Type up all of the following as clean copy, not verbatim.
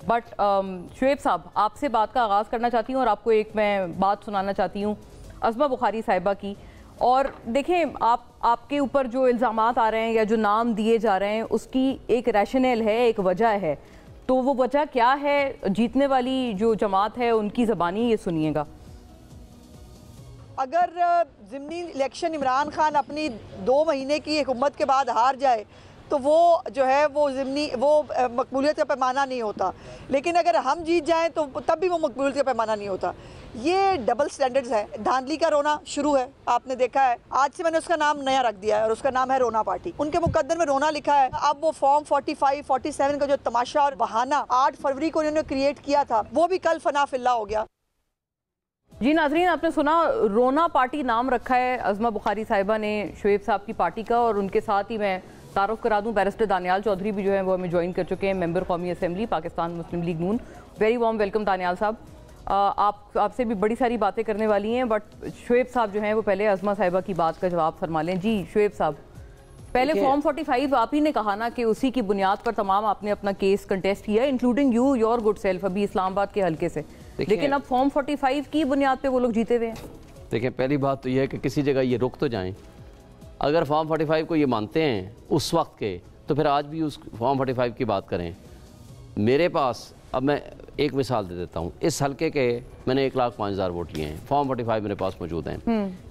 But Shoaib साहब, आपसे बात का आगाज़ करना चाहती हूँ और आपको एक मैं बात सुनाना चाहती हूँ अज़मा बुखारी साहिबा की। और देखें, आपके ऊपर जो इल्ज़ामात आ रहे हैं या जो नाम दिए जा रहे हैं उसकी एक रैशनल है, एक वजह है। तो वो वजह क्या है? जीतने वाली जो जमात है उनकी ज़बानी ये सुनिएगा। अगर ज़िमनी इलेक्शन इमरान खान अपनी 2 महीने की हुकूमत के बाद हार जाए तो वो जो है वो ज़िमनी वो मकबूलियत का पैमाना नहीं होता, लेकिन अगर हम जीत जाएं तो तब भी वो मकबूलियत का पैमाना नहीं होता। ये डबल स्टैंडर्ड्स है। धांधली का रोना शुरू है, आपने देखा है। आज से मैंने उसका नाम नया रख दिया है और उसका नाम है रोना पार्टी। उनके मुकद्दर में रोना लिखा है। अब वो फॉर्म 45, 47 का जो तमाशा और बहाना 8 फरवरी को उन्होंने क्रिएट किया था, वो भी कल फना फिल्ला हो गया। जी नाजरीन, आपने सुना, रोना पार्टी नाम रखा है अज़मा बुखारी साहिबा ने शुएब साहब की पार्टी का। और उनके साथ ही मैं तारुफ करा दूं, बैरिस्टर दानियाल चौधरी भी जो है वो हमें ज्वाइन कर चुके हैं, मेंबर कौमी असेंबली पाकिस्तान मुस्लिम लीग नून। वेरी वार्म वेलकम दानियाल साहब। आपसे भी बड़ी सारी बातें करने वाली हैं, बट शुएब साहब जो हैं वो पहले अज़मा साहिबा की बात का जवाब फरमा लें। जी शुएब साहब, पहले फॉर्म 45 आप ही ने कहा ना कि उसी की बुनियाद पर तमाम आपने अपना केस कंटेस्ट किया, including you your good self, अभी इस्लामाबाद के हल्के से। लेकिन अब फॉर्म 45 की बुनियाद पे वो लोग जीते हुए हैं। देखिए, पहली बात तो यह है कि किसी जगह ये रुक तो जाएं। अगर फॉर्म 45 को ये मानते हैं उस वक्त के, तो फिर आज भी उस फॉर्म 45 की बात करें। मेरे पास, अब मैं एक मिसाल दे देता हूँ, इस हल्के के मैंने 1,05,000 वोट लिए हैं, फॉर्म 45 मेरे पास मौजूद हैं।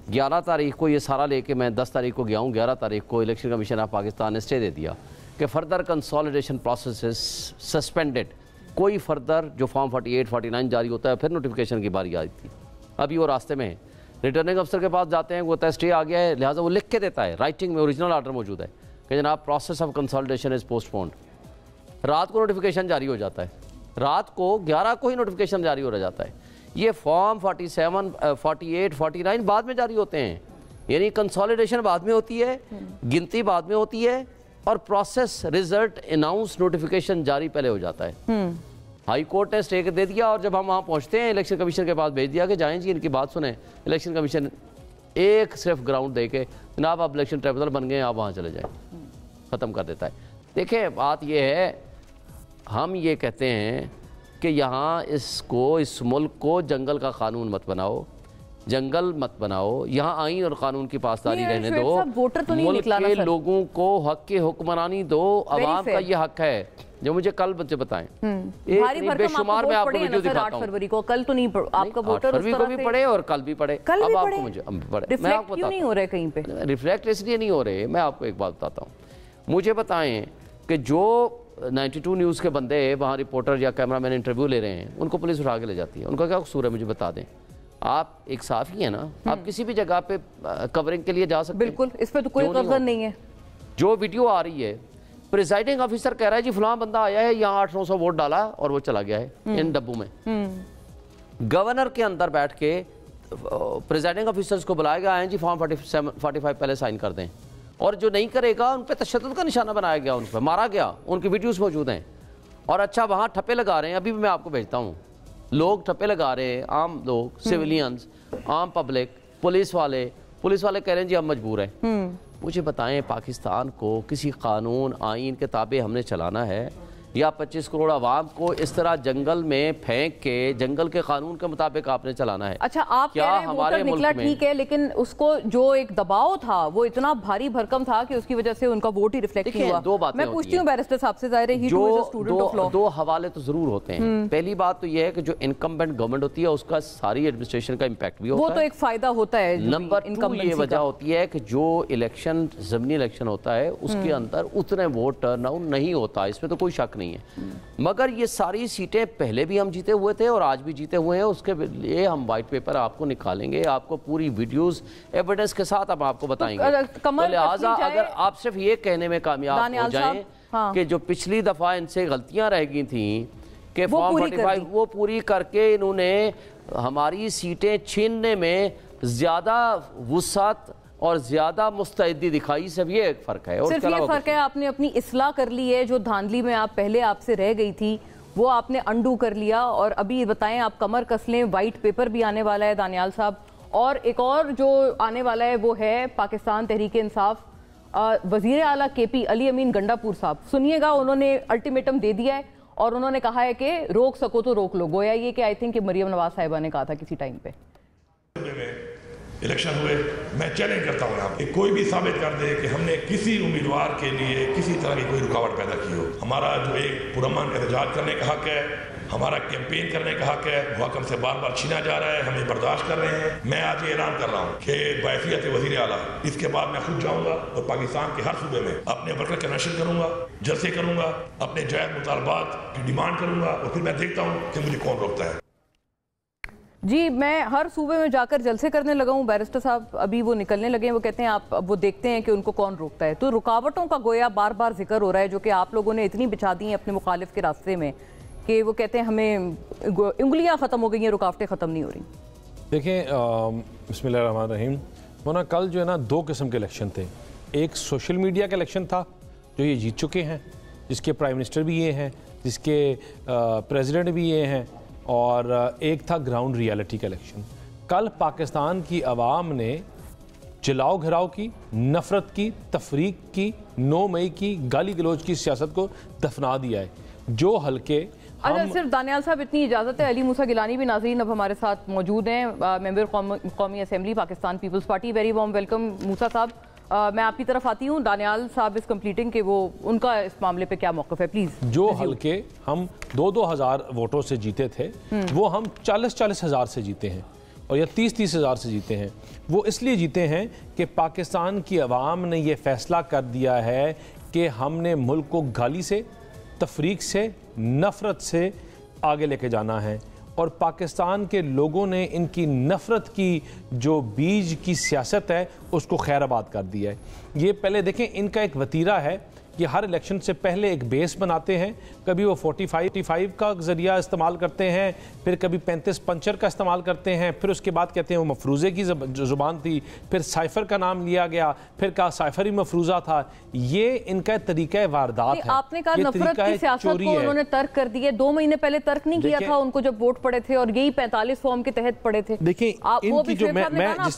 11 तारीख को ये सारा लेके मैं 10 तारीख को गया हूँ। 11 तारीख को इलेक्शन कमीशन ऑफ पाकिस्तान ने स्टे दे दिया कि फर्दर कंसोलिडेशन प्रोसेस सस्पेंडेड। कोई फर्दर जो फॉर्म 48, 49 जारी होता है, फिर नोटिफिकेशन की बारी आई थी। अभी वो रास्ते में है, रिटर्निंग अफसर के पास जाते हैं, वो होता है स्टे आ गया है, लिहाजा वो लिख के देता है, राइटिंग में ओरिजिनल आर्डर मौजूद है कि जनाब process of consolidation is postponed. रात को नोटिफिकेशन जारी हो जाता है, रात को 11 को ही नोटिफिकेशन जारी हो जाता है। ये फॉर्म 47, 48, 49 बाद में जारी होते हैं, यानी कंसोलिडेशन बाद में होती है, गिनती बाद में होती है, और प्रोसेस रिजल्ट अनाउंस नोटिफिकेशन जारी पहले हो जाता है। हाई कोर्ट ने स्टे दे दिया, और जब हम वहाँ पहुँचते हैं इलेक्शन कमीशन के पास भेज दिया कि जाएं जी इनकी बात सुने। इलेक्शन कमीशन एक सिर्फ ग्राउंड दे के जनाब आप इलेक्शन ट्रिब्यूनल बन गए, आप वहाँ चले जाएं, ख़त्म कर देता है। देखिए, बात यह है, हम ये कहते हैं कि यहाँ इस मुल्क को जंगल का कानून मत बनाओ, जंगल मत बनाओ, यहाँ आईन और कानून की पासदारी रहने दो, मुल्क के लोगों को हक की हुक्मरानी दो। अवाम का ये हक है, जो मुझे कल बच्चे बताएं। एक बेशुमार मैं आपको वीडियो दिखाता हूँ। 8 फरवरी को, कल तो नहीं, आपका वोटर 8 फरवरी को भी पढ़े और कल भी पढ़े। अब आपको मुझे मैं आपको क्यों नहीं हो रहे कहीं पे? रिफ्लेक्ट इसलिए नहीं हो रहे, मैं आपको एक बात बताता हूँ। मुझे बताएं कि जो 92 न्यूज़ के बंदे वहाँ रिपोर्टर या कैमरामैन इंटरव्यू ले रहे हैं, उनको पुलिस उठा के ले जाती है, उनका क्या कसूर है? मुझे बता दें। आप एक साफ़ी है ना, आप किसी भी जगह पे कवरिंग के लिए जा सकते हैं। बिल्कुल, इस पे तो कोई कज़न नहीं है। जो वीडियो आ रही है, प्रिजाइडिंग ऑफिसर कह रहा है जी फलां बंदा आया है, यहाँ 800-900 वोट डाला और वो चला गया है इन डब्बों में। गवर्नर के अंदर बैठ के प्रिजाइडिंग ऑफिसर्स को बुलाया गया है जी फॉर्म 45 पहले साइन कर दें, और जो नहीं करेगा उन पर तशद्दुद का निशाना बनाया गया, उन पर मारा गया, उनकी वीडियोस मौजूद हैं। और अच्छा, वहाँ ठप्पे लगा रहे हैं, अभी भी मैं आपको भेजता हूँ, लोग ठप्पे लगा रहे हैं, आम लोग, सिविलियंस, आम पब्लिक, पुलिस वाले कह रहे हैं जी हम मजबूर हैं। मुझे बताएं, पाकिस्तान को किसी कानून आइन के ताबे हमने चलाना है, या 25 करोड़ आवाम को इस तरह जंगल में फेंक के जंगल के कानून के मुताबिक आपने चलाना है? अच्छा, आप क्या हमारे निकला ठीक है, लेकिन उसको जो एक दबाव था वो इतना भारी भरकम था कि उसकी वजह से उनका वोट ही रिफ्लेक्ट नहीं हुआ। दो बातें मैं पूछती हूँ बैरिस्टर साहब से, ज़ाहिर है दो हवाले तो जरूर होते हैं। पहली बात तो यह है कि जो इनकम्बेंट गवर्नमेंट होती है उसका सारी एडमिनिस्ट्रेशन का इम्पैक्ट भी होता है, वो तो एक फायदा होता है। नंबर 2 ये वजह होती है कि जो इलेक्शन ज़मीनी इलेक्शन होता है उसके अंदर उतने वोट टर्न आउट नहीं होता, इसमें तो कोई शक नहीं है। मगर ये सारी सीटें पहले भी हम जीते हुए थे और आज भी जीते हुए हैं, उसके लिए हम वाइट पेपर आपको निकालेंगे, आपको पूरी वीडियोस एविडेंस के साथ हम आपको बताएंगे। तो लिहाजा अगर आप सिर्फ ये कहने में कामयाब हो जाएं कि जो पिछली दफा इनसे गलतियां रह गई थी कि फॉर्म 45 वो पूरी करके इन्होंने हमारी सीटें छीनने में ज्यादा वुसअत और ज्यादा मुस्तैदी दिखाई, सब ये एक फर्क है। और सिर्फ ये फर्क है, आपने अपनी इस्लाह कर ली है, जो धांधली में आप पहले आपसे रह गई थी वो आपने अंडू कर लिया। और अभी बताएं, आप कमर कस लें, वाइट पेपर भी आने वाला है दानियाल साहब, और एक और जो आने वाला है वो है पाकिस्तान तहरीक इंसाफ, वजीर आला KP अली अमीन गंडापुर साहब। सुनिएगा, उन्होंने अल्टीमेटम दे दिया है اور انہوں نے کہا ہے کہ روک سکو تو روک لو. گویا یہ کہ آئی تھنک کہ مریم نواز صاحبہ نے کہا تھا کسی ٹائم پہ. الیکشن ہوئے, میں چیلنج کرتا ہوں آپ کہ کوئی بھی ثابت کر دے کہ ہم نے کسی امیدوار کے لیے کسی طرح کی کوئی رکاوٹ پیدا کی ہو. ہمارا جو ایک پرامن احتجاج کرنے کا حق ہے, ہمارا کیمپین کرنے کا حق ہے, محکم سے بار بار چھینا جا رہا ہے, ہمیں برداشت کر رہے ہیں. میں آج یہ اعلان کر رہا ہوں کہ بحیثیت وزیر اعلیٰ اس کے بعد میں خود جاؤں گا اور پاکستان کے ہر صوبے میں اپنے ورکر کنونشن کروں گا, جلسے کروں گا, اپنے جائز مطالبات کی ڈیمانڈ کروں گا, اور پھر میں دیکھتا ہوں کہ مجھے کون روکتا ہے. جی میں ہر صوبے میں جا کر جلسے کرنے لگا ہوں. بیرسٹر صاحب ابھی وہ نکلنے لگے ہیں, وہ کہتے ہیں آپ اب وہ دیکھتے ہیں کہ ان کو کون روکتا ہے. تو رکاوٹوں کا گویا بار بار ذکر ہو رہا ہے جو کہ آپ لوگوں نے اتنی بچھا دی ہیں اپنے مخالف کے راستے میں کہ وہ کہتے ہیں ہمیں انگلیاں ختم ہو گئی ہیں, رکاوٹیں ختم نہیں ہو رہی. دیکھیں بسم اللہ الرحمن الرحیم, مونا کل جو ہے نا دو قسم کے الیکشن تھے. ایک سوشل میڈیا کا الیکشن تھا جو یہ جیت چکے ہیں, جس کے پرائم منسٹر بھی یہ ہیں, جس کے پریزیڈنٹ بھی یہ ہیں, اور ایک تھا گراؤنڈ ریالٹی کا الیکشن. کل پاکستان کی عوام نے جلاؤ گھراؤ کی, نفرت کی, تفریق کی, 9 مئی کی گالی گلوچ کی سیاست کو دفنا دیا ہے. جو حلقے اگر صرف دانیال صاحب اتنی اجازت ہے, علی موسیٰ گیلانی بھی ناظرین اب ہمارے ساتھ موجود ہیں, ممبر قومی assembly Pakistan Peoples Party. Very warm welcome Musa sahab. میں آپ کی طرف آتی ہوں. دانیال صاحب اس کمپلیٹنگ کہ وہ ان کا اس معاملے پہ کیا موقف ہے پلیز. جو حلقے ہم 2-2 ہزار ووٹوں سے جیتے تھے وہ ہم 40-40 ہزار سے جیتے ہیں, اور یا 30-30 ہزار سے جیتے ہیں. وہ اس لیے جیتے ہیں کہ پاکستان کی عوام نے یہ فیصلہ کر دیا ہے کہ ہم نے ملک کو گالی سے, تفریق سے, نفرت سے آگے لے کے جانا ہے. اور پاکستان کے لوگوں نے ان کی نفرت کی جو بیج کی سیاست ہے اس کو خیر آباد کر دیا ہے. یہ پہلے دیکھیں ان کا ایک وتیرہ ہے, یہ ہر الیکشن سے پہلے ایک بیس بناتے ہیں. کبھی وہ 45 کا ذریعہ استعمال کرتے ہیں, پھر کبھی 35 پنچر کا استعمال کرتے ہیں, پھر اس کے بعد کہتے ہیں وہ مفروضے کی زبان تھی, پھر سائفر کا نام لیا گیا, پھر کہا سائفر ہی مفروضہ تھا. یہ ان کا طریقہ واردات ہے. آپ نے کہا نفرت کی سیاست کو انہوں نے ترک کر دی ہے. 2 مہینے پہلے ترک نہیں کیا تھا ان کو جب ووٹ پڑے تھے, اور یہی 45 فارم کے تحت پڑے تھے. دیکھیں ان کی جو میں جس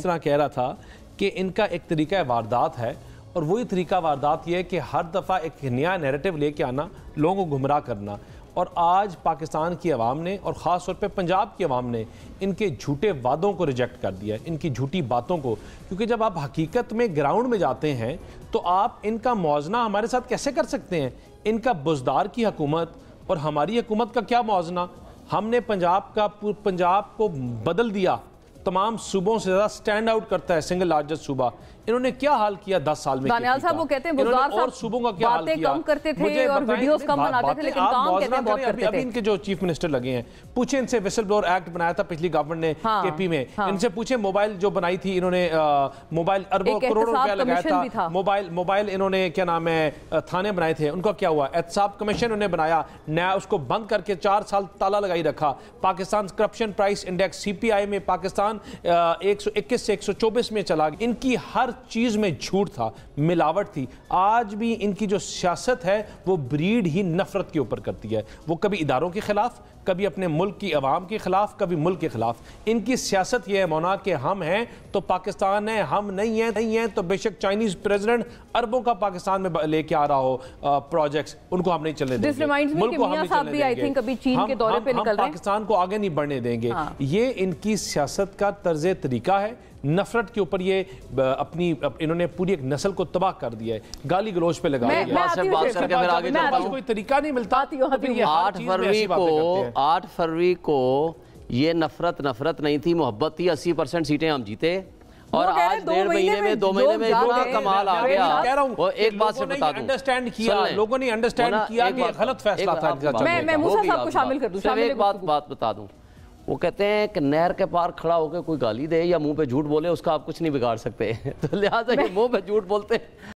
طرح کہہ رہا تھا کہ ان کا ایک طریقہ واردات ہے, اور وہی طریقہ واردات یہ ہے کہ ہر دفعہ ایک نیا نیریٹو لے کے آنا, لوگوں کو گمراہ کرنا. اور آج پاکستان کی عوام نے, اور خاص طور پہ پنجاب کی عوام نے, ان کے جھوٹے وعدوں کو ریجیکٹ کر دیا ہے, ان کی جھوٹی باتوں کو. کیونکہ جب آپ حقیقت میں گراؤنڈ میں جاتے ہیں تو آپ ان کا موازنہ ہمارے ساتھ کیسے کر سکتے ہیں؟ ان کا بزدار کی حکومت اور ہماری حکومت کا کیا موازنہ؟ ہم نے پنجاب کو بدل دیا, تمام صوبوں سے زیادہ سٹینڈ آؤٹ کرتا ہے, سنگل لارجسٹ صوبہ. انہوں نے کیا حال کیا 10 سال میں؟ دانیال صاحب وہ کہتے ہیں بزدار صاحب باتیں کم کرتے تھے اور ویڈیوز کم بناتے تھے, لیکن کام کہتے ہیں بہت کرتے تھے. ابھی ان کے جو چیف منسٹر لگے ہیں, پوچھیں ان سے ویسل بلور ایکٹ بنایا تھا پچھلی گورنمنٹ نے کے پی میں, ان سے پوچھیں موبائل جو بنائی تھی انہوں نے, موبائل اربوں کروڑوں روپیہ لگایا تھا, موبائل انہوں نے کیا نام ہے تھانے بنائے تھے, ان کا کیا ہوا؟ احتساب کمیشن انہوں نے بنایا نیا, اس کو بند کر کے 4 سال تالا لگائی رکھا. Pakistan corruption price index CPI میں پاکستان 121 سے 124 میں چلا گیا. ان کی ہر چیز میں جھوٹ تھا, ملاوٹ تھی. آج بھی ان کی جو سیاست ہے وہ بریڈ ہی نفرت کے اوپر کرتی ہے. وہ کبھی اداروں کے خلاف, کبھی اپنے ملک کی عوام کے خلاف, کبھی ملک کے خلاف. ان کی سیاست یہ ہے مونا کہ ہم ہیں تو پاکستان ہے, ہم نہیں ہیں تو بے شک چائنیز پریزیڈنٹ اربوں کا پاکستان میں لے کے آ رہا ہو پروجیکٹس, ان کو ہم نہیں چلنے دیں گے. ملک کو ہم نہیں چلنے دیں گے. ہم پاکستان کو آگے نہیں بڑھنے دیں گے. یہ ان کی سیاست کا طرز طریقہ ہے. نفرت کے اوپر یہ اپنی انہوں نے پوری ایک نسل کو تباہ کر دیا ہے, گالی گلوچ پہ لگا دیا. کوئی طریقہ نہیں ملتا. 8 فروری کو یہ نفرت نہیں تھی, محبت تھی. 80% سیٹیں ہم جیتے, اور آج 1.5 مہینے میں 2 مہینے میں اتنا کمال آ گیا. وہ ایک بات سے بتا دوں, لوگوں نے انڈرسٹینڈ کیا کہ غلط فیصلہ تھا. میں موسیٰ صاحب کو شامل کر دوں. ایک بات بتا دوں, وہ کہتے ہیں کہ نہر کے پار کھڑا ہو کے کوئی گالی دے یا منہ پہ جھوٹ بولے, اس کا آپ کچھ نہیں بگاڑ سکتے. تو لہٰذا یہ منہ پہ جھوٹ بولتے ہیں.